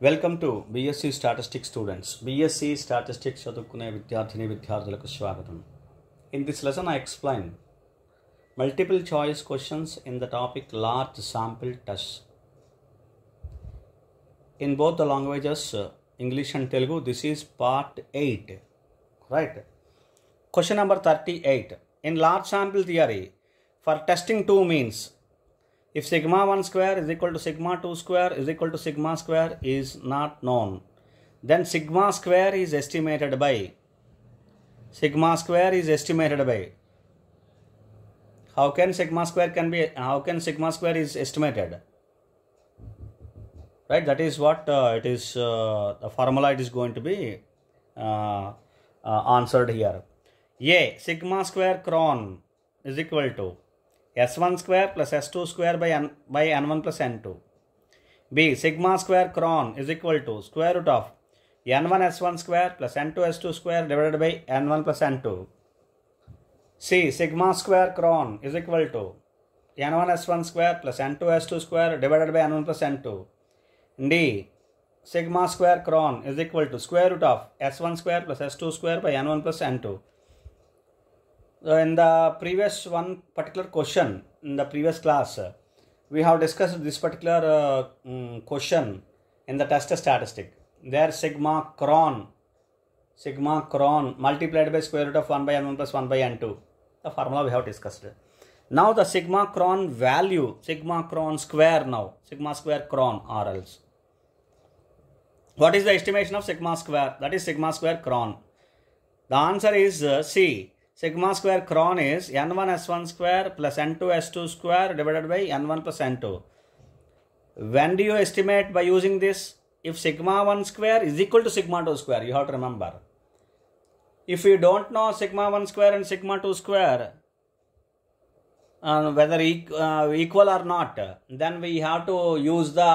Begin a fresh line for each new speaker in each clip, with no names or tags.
Welcome to BSc Statistics students. BSc Statistics చదువుకునే విద్యార్థులకు స్వాగతం. In this lesson I explain multiple choice questions in the topic large sample test. In both the languages English and Telugu, this is part 8. Right? Question number 38. In large sample theory, for testing two means, if sigma 1 square is equal to sigma 2 square is equal to sigma square is not known, then sigma square is estimated by how can sigma square is estimated? Right, that is what the formula it is going to be answered here. A, sigma square cron is equal to S1 square plus S2 square by N1 plus N2. B, sigma square cron is equal to square root of N1 S1 square plus N2 S2 square divided by N1 plus N2. C, sigma square cron is equal to N1 S1 square plus N2 S2 square divided by N1 plus N2. D, sigma square cron is equal to square root of S1 square plus S2 square by N1 plus N2. In the previous one particular question, in the previous class, we have discussed this particular question in the test statistic. There sigma cron multiplied by square root of 1 by N1 plus 1 by N2. The formula we have discussed. Now the sigma cron value, sigma cron square now, sigma square cron or else. What is the estimation of sigma square? That is sigma square cron. The answer is C. Sigma square cron is N1 S1 square plus N2 S2 square divided by N1 plus N2. When do you estimate by using this? If sigma 1 square is equal to sigma 2 square, you have to remember. If you don't know sigma 1 square and sigma 2 square, whether equal or not, then we have to use the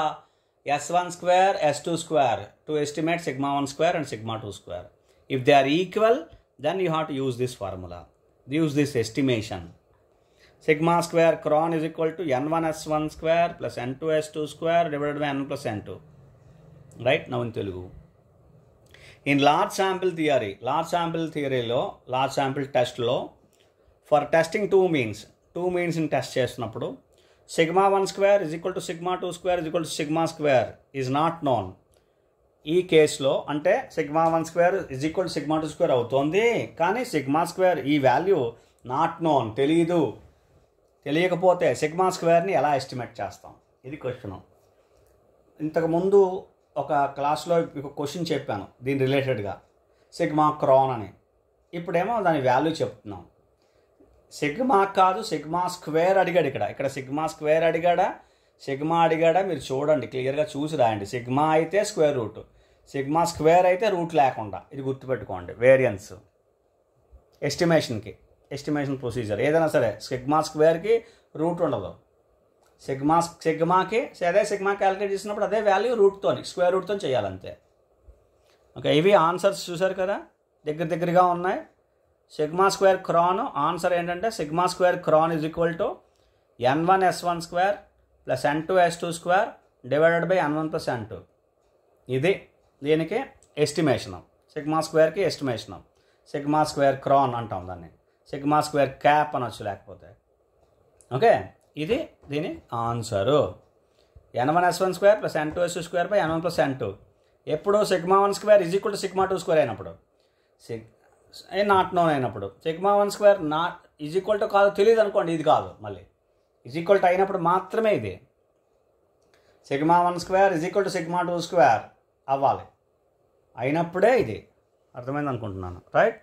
S1 square, S2 square to estimate sigma 1 square and sigma 2 square. If they are equal, then you have to use this formula, use this estimation. Sigma square cron is equal to N1 S1 square plus N2 S2 square divided by N plus N2. Right, now in Telugu. In large sample theory lo, large sample test lo, for testing two means in test చేస్తున్నప్పుడు sigma 1 square is equal to sigma 2 square is equal to sigma square is not known. ఈ కేసులో అంటే sigma 1 square is equal to sigma 2 square అవుతుంది, కానీ sigma square ఈ value not known, తెలియకపోతే sigma స్క్వేర్ని ఎలా estimate చేస్తాం? ఇది క్వశ్చన్. ఇంతకుముందు ఒక క్లాస్లో ఒక క్వశ్చన్ చెప్పాను దీని రిలేటెడ్గా, సిగ్మా క్రాన్ అని. ఇప్పుడేమో దాని వాల్యూ చెప్తున్నాం. సిగ్మా కాదు, సిగ్మా స్క్వేర్ అడిగాడు. ఇక్కడ సిగ్మా స్క్వేర్ అడిగాడా, సిగ్మా అడిగాడా? మీరు చూడండి, క్లియర్గా చూసి రాయండి. సిగ్మా అయితే స్క్వేర్ రూట్, సిగ్మా స్క్వేర్ అయితే రూట్ లేకుండా. ఇది గుర్తుపెట్టుకోండి. వేరియన్స్ ఎస్టిమేషన్ ప్రొసీజర్ ఏదైనా సరే సిగ్మా స్క్వేర్కి రూట్ ఉండదు. సిగ్మాకి అదే సిగ్మా క్యాలిక్యులేట్ చేసినప్పుడు అదే వాల్యూ రూట్తోని, స్క్వేర్ రూట్తో చేయాలంతే. ఓకే, ఇవి ఆన్సర్స్ చూసారు కదా, దగ్గరగా ఉన్నాయి. సిగ్మా స్క్వేర్ క్రాన్ ఆన్సర్ ఏంటంటే సిగ్మా స్క్వేర్ క్రాన్ is equal to N1 S1 square plus N2 S2 square divided by N1 plus N2. ఇది దీనికి ఎస్టిమేషన్. సిగ్మా స్క్వేర్కి ఎస్టిమేషన్. సిగ్మా స్క్వేర్ క్రాన్ అంటాం దాన్ని, సిగ్మా స్క్వేర్ క్యాప్ అనొచ్చు లేకపోతే. ఓకే, ఇది దీని answer. N1 S1 square plus N2 S2 square by N1 plus N2. ఎప్పుడు sigma 1 square is equal to sigma 2 square అయినప్పుడు, నాట్ నోన్ అయినప్పుడు. Sigma 1 square not is equal to కాదు తెలియదు అనుకోండి, ఇది కాదు. మళ్ళీ ఈజ్ ఈక్వల్ టు అయినప్పుడు మాత్రమే ఇది sigma 1 square is equal to sigma 2 square అవ్వాలి, అయినప్పుడే ఇది. అర్థమైంది అనుకుంటున్నాను. Right.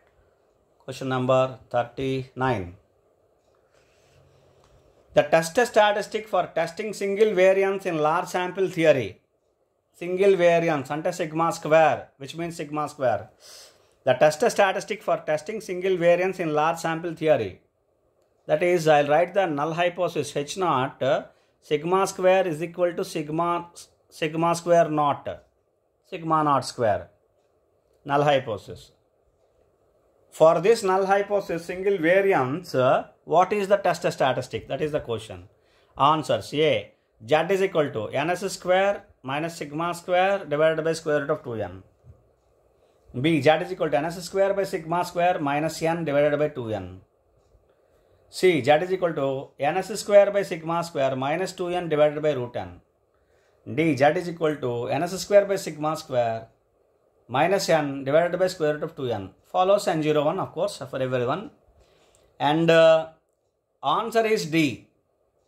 Question number 39. The test statistic for testing single variance in large sample theory. Single variance అంటే sigma square, which means sigma square. The test statistic for testing single variance in large sample theory. That is, I'll write the null hypothesis H naught sigma square is equal to sigma square naught, sigma naught square. Null hypothesis. For this null hypothesis single variance, what is the test statistic? That is the question. Answers: A, Z is equal to NS square minus sigma square divided by square root of 2n. B. Z is equal to ns square by sigma square minus n divided by 2n. C. Z is equal to ns square by sigma square minus 2n divided by root n. D. Z is equal to ns square by sigma square minus n divided by square root of 2n. Follows n01, of course, for everyone. And answer is D.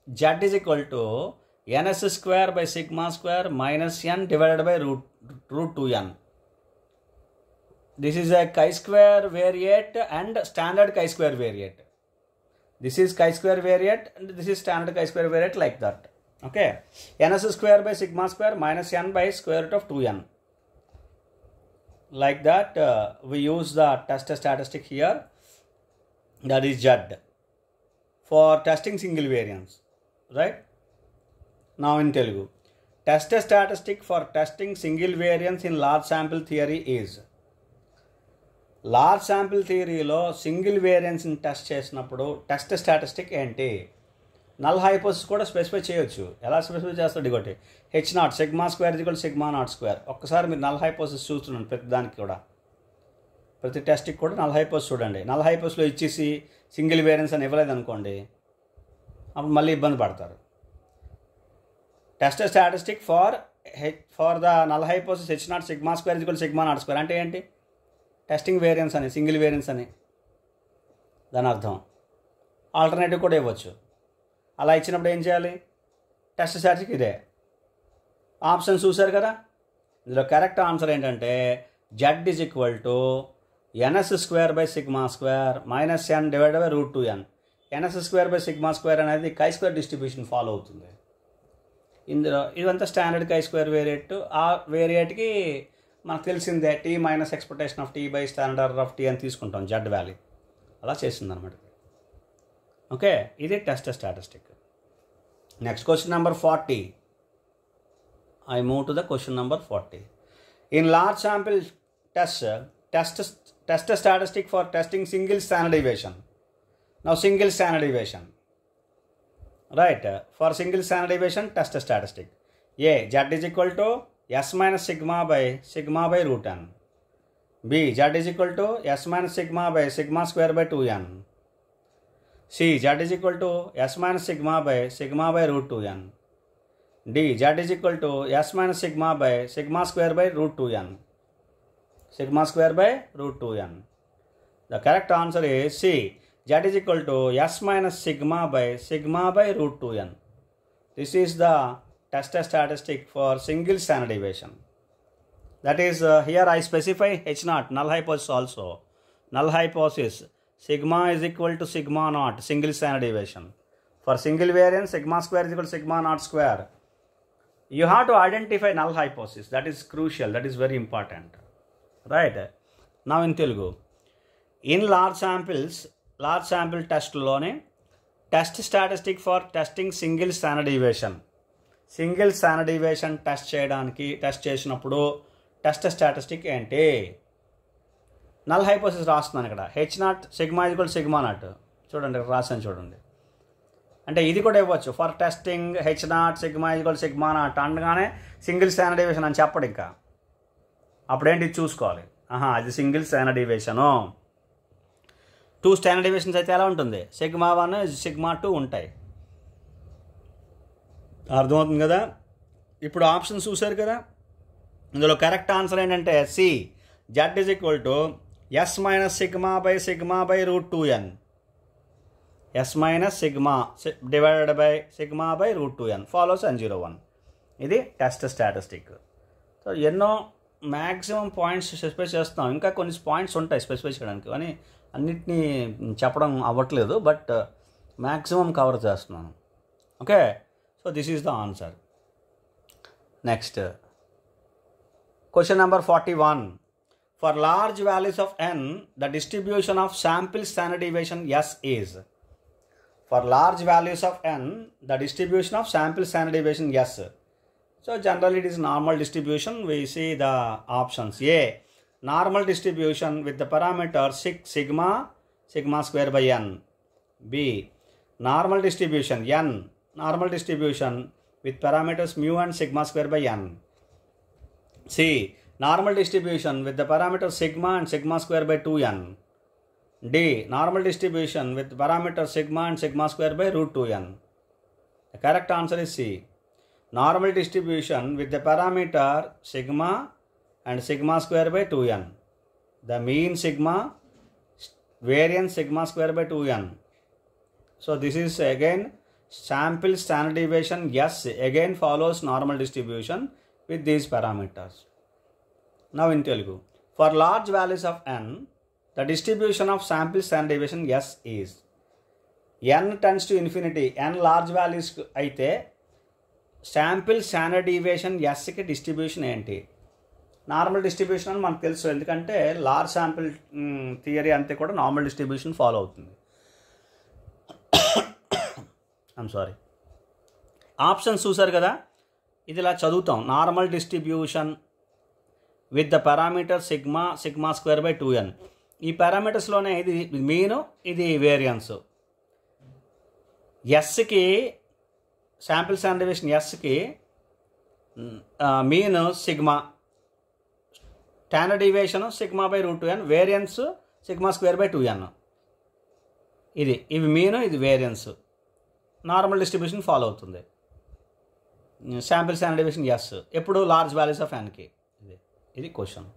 Z is equal to ns square by sigma square minus n divided by root 2n. This is a chi-square variate and standard chi-square variate. This is chi-square variate and this is standard chi-square variate, like that. Okay. Ns square by sigma square minus n by square root of 2n. Like that, we use the test statistic here, that is Z, for testing single variance, right? Now in Telugu, test statistic for testing single variance in large sample theory is, large sample థియరీలో single వేరియన్స్ని test చేసినప్పుడు test statistic ఏంటి? Null hypothesis కూడా specify చేయొచ్చు. ఎలా specify చేస్తాడు? ఇగోటి H0 sigma square equal sigma not square. ఒక్కసారి మీరు నల్ హైపోథిసిస్ చూస్తున్నాను ప్రతి దానికి కూడా, ప్రతి టెస్ట్కి కూడా నల్ హైపోథిసిస్ చూడండి. నల్ హైపోథిసిస్లో ఇచ్చేసి సింగిల్ వేరియన్స్ అని ఇవ్వలేదు అనుకోండి, అప్పుడు మళ్ళీ ఇబ్బంది పడతారు. Test statistic for the null hypothesis H0 sigma square equal sigma not square అంటే ఏంటి? టెస్టింగ్ వేరియన్స్ అని, సింగిల్ వేరియన్స్ అని దాని అర్థం. ఆల్టర్నేటివ్ కూడా ఇవ్వచ్చు. అలా ఇచ్చినప్పుడు ఏం చేయాలి? టెస్ట్ స్టాటిస్టిక్ ఇదే. ఆప్షన్ చూశారు కదా, ఇందులో కరెక్ట్ ఆన్సర్ ఏంటంటే Z is equal to ns square by sigma square minus n divided by root 2n. ns square by sigma square అనేది కై స్క్వేర్ డిస్ట్రిబ్యూషన్ ఫాలో అవుతుంది. ఇందులో ఇదంతా స్టాండర్డ్ కై స్క్వేర్ వేరియట్. ఆ వేరియట్కి మనకు తెలిసిందే t minus expectation of t by standard of t అని తీసుకుంటాం Z వాల్యూ. అలా చేసింది అనమాట. ఓకే, ఇది test statistic. Next question number 40. I move to the question number 40. In large sample test statistic for testing single standard deviation. Now single standard deviation, right? For single standard deviation test statistic. A. Z is equal to S minus sigma by root n. B. Z is equal to S minus sigma by sigma square by 2n. C. Z is equal to S minus sigma by root 2n. D. Z is equal to S minus sigma by sigma square by root 2n. Sigma square by root 2n. The correct answer is C. Z is equal to S minus sigma by root 2n. This is the test statistic for single standard deviation. That is, here I specify H0, null hypothesis also. Null hypothesis, sigma is equal to sigma naught, single standard deviation. For single variance, sigma square is equal to sigma naught square. You have to identify null hypothesis. That is crucial. That is very important. Right? Now in Telugu, in large sample test lone, test statistic for testing single standard deviation. Single standard deviation test చేసినప్పుడు test statistic ఏంటి? Null hypothesis రాస్తున్నాను ఇక్కడ. H0 sigma equal sigma not. చూడండి ఇక్కడ రాసాను చూడండి. అంటే ఇది కూడా ఇవ్వచ్చు. For testing H0 sigma equal sigma not అనగానే సింగిల్ స్టాండర్డ్ డీవియేషన్ అని చెప్పడు ఇంకా. అప్పుడేంటి చూసుకోవాలి. అది single standard deviation. 2 standard deviations అయితే ఎలా ఉంటుంది? సిగ్మా 1 సిగ్మా 2 ఉంటాయి. అర్థమవుతుంది కదా? ఇప్పుడు ఆప్షన్స్ చూశారు కదా, ఇందులో కరెక్ట్ ఆన్సర్ ఏంటంటే C. Z is equal to S minus sigma by root 2n. S minus sigma divided by sigma by root 2n follows n01. ఇది టెస్ట్ స్టాటిస్టిక్. సో ఎన్నో మ్యాక్సిమం పాయింట్స్ స్పెసిఫై చేస్తాం. ఇంకా కొన్ని points ఉంటాయి specify చేయడానికి, కానీ అన్నిటినీ చెప్పడం అవ్వట్లేదు. బట్ మ్యాక్సిమం కవర్ చేస్తున్నాను. Okay, so this is the answer. Next, question number 41. For large values of n, the distribution of sample standard deviation S is. For large values of n, the distribution of sample standard deviation S. So generally it is normal distribution. We see the options. A. Normal distribution with the parameter sigma square by n. B. Normal distribution n. Normal distribution with parameters mu and sigma square by n. C. Normal distribution with the parameter sigma and sigma square by 2n. D. Normal distribution with parameter sigma and sigma square by root 2n. The correct answer is C. Normal distribution with the parameter sigma and sigma square by 2n. The mean sigma, variance sigma square by 2n. So this is again sample standard deviation S again follows normal distribution with these parameters. Now in Telugu, for large values of n, the distribution of sample standard deviation S is n tends to infinity. n large values అయితే sample standard deviation ఎస్కి distribution ఏంటి? Normal distribution అని మనకు తెలుసు, ఎందుకంటే large sample theory అంతే కూడా normal distribution follow అవుతుంది. ఐమ్ సారీ, ఆప్షన్స్ చూసారు కదా, ఇది ఇలా చదువుతాం. Normal distribution with the parameter sigma, sigma square by 2n. ఈ పారామీటర్స్లోనే ఇది మీను, ఇది వేరియన్స్. ఎస్కి శాంపిల్ స్టాండర్డ్ డీవియేషన్ ఎస్కి mean sigma, standard deviation sigma by root 2n, variance sigma square by 2n. ఇవి మీను, ఇది వేరియన్స్. నార్మల్ డిస్ట్రిబ్యూషన్ ఫాలో అవుతుంది. Sample standard deviation S ఎప్పుడు లార్జ్ వాల్యూస్ ఆఫ్ ఎన్కి. ఇది question.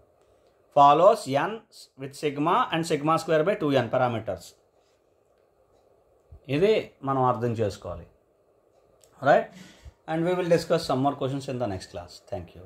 Follows N with sigma and sigma square by 2n parameters. ఇది మనం అర్థం చేసుకోవాలి. Right, and we will discuss some more questions in the next class. Thank you.